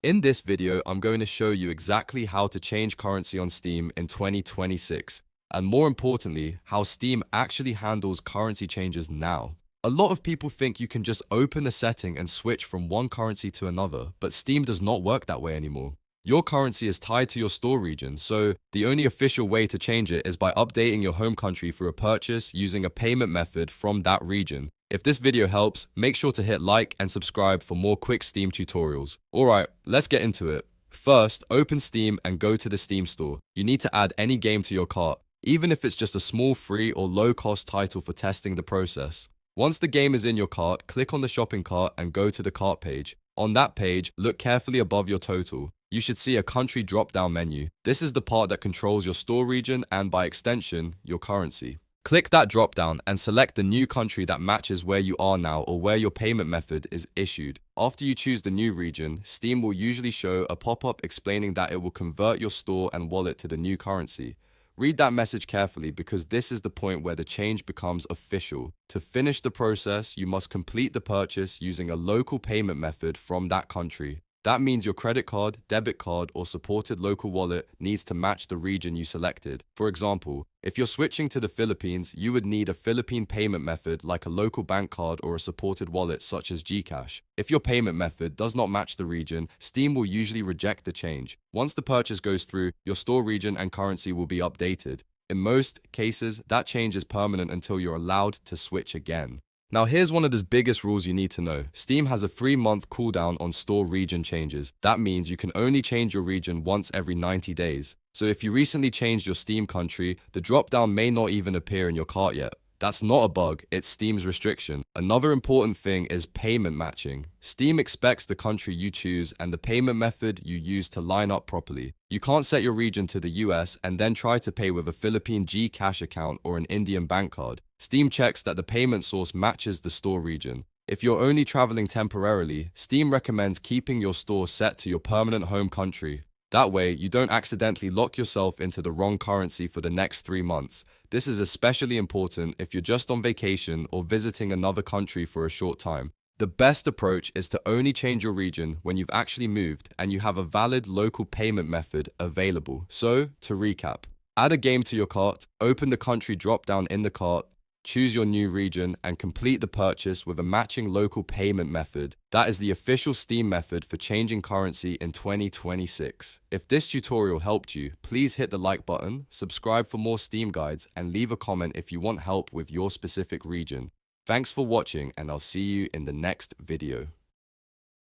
In this video, I'm going to show you exactly how to change currency on Steam in 2026, and more importantly, how Steam actually handles currency changes now. A lot of people think you can just open a setting and switch from one currency to another, but Steam does not work that way anymore. Your currency is tied to your store region, so the only official way to change it is by updating your home country for a purchase using a payment method from that region. If this video helps, make sure to hit like and subscribe for more quick Steam tutorials. Alright, let's get into it. First, open Steam and go to the Steam store. You need to add any game to your cart, even if it's just a small free or low-cost title for testing the process. Once the game is in your cart, click on the shopping cart and go to the cart page. On that page, look carefully above your total. You should see a country drop-down menu. This is the part that controls your store region and, by extension, your currency. Click that drop-down and select the new country that matches where you are now or where your payment method is issued. After you choose the new region, Steam will usually show a pop-up explaining that it will convert your store and wallet to the new currency. Read that message carefully because this is the point where the change becomes official. To finish the process, you must complete the purchase using a local payment method from that country. That means your credit card, debit card, or supported local wallet needs to match the region you selected. For example, if you're switching to the Philippines, you would need a Philippine payment method like a local bank card or a supported wallet such as Gcash. If your payment method does not match the region, Steam will usually reject the change. Once the purchase goes through, your store region and currency will be updated. In most cases, that change is permanent until you're allowed to switch again. Now here's one of the biggest rules you need to know. Steam has a 3-month cooldown on store region changes. That means you can only change your region once every 90 days. So if you recently changed your Steam country, the drop-down may not even appear in your cart yet. That's not a bug, it's Steam's restriction. Another important thing is payment matching. Steam expects the country you choose and the payment method you use to line up properly. You can't set your region to the US and then try to pay with a Philippine Gcash account or an Indian bank card. Steam checks that the payment source matches the store region. If you're only traveling temporarily, Steam recommends keeping your store set to your permanent home country. That way, you don't accidentally lock yourself into the wrong currency for the next 3 months. This is especially important if you're just on vacation or visiting another country for a short time. The best approach is to only change your region when you've actually moved and you have a valid local payment method available. So, to recap, add a game to your cart, open the country drop-down in the cart, choose your new region, and complete the purchase with a matching local payment method. That is the official Steam method for changing currency in 2026. If this tutorial helped you, please hit the like button, subscribe for more Steam guides, and leave a comment if you want help with your specific region. Thanks for watching, and I'll see you in the next video.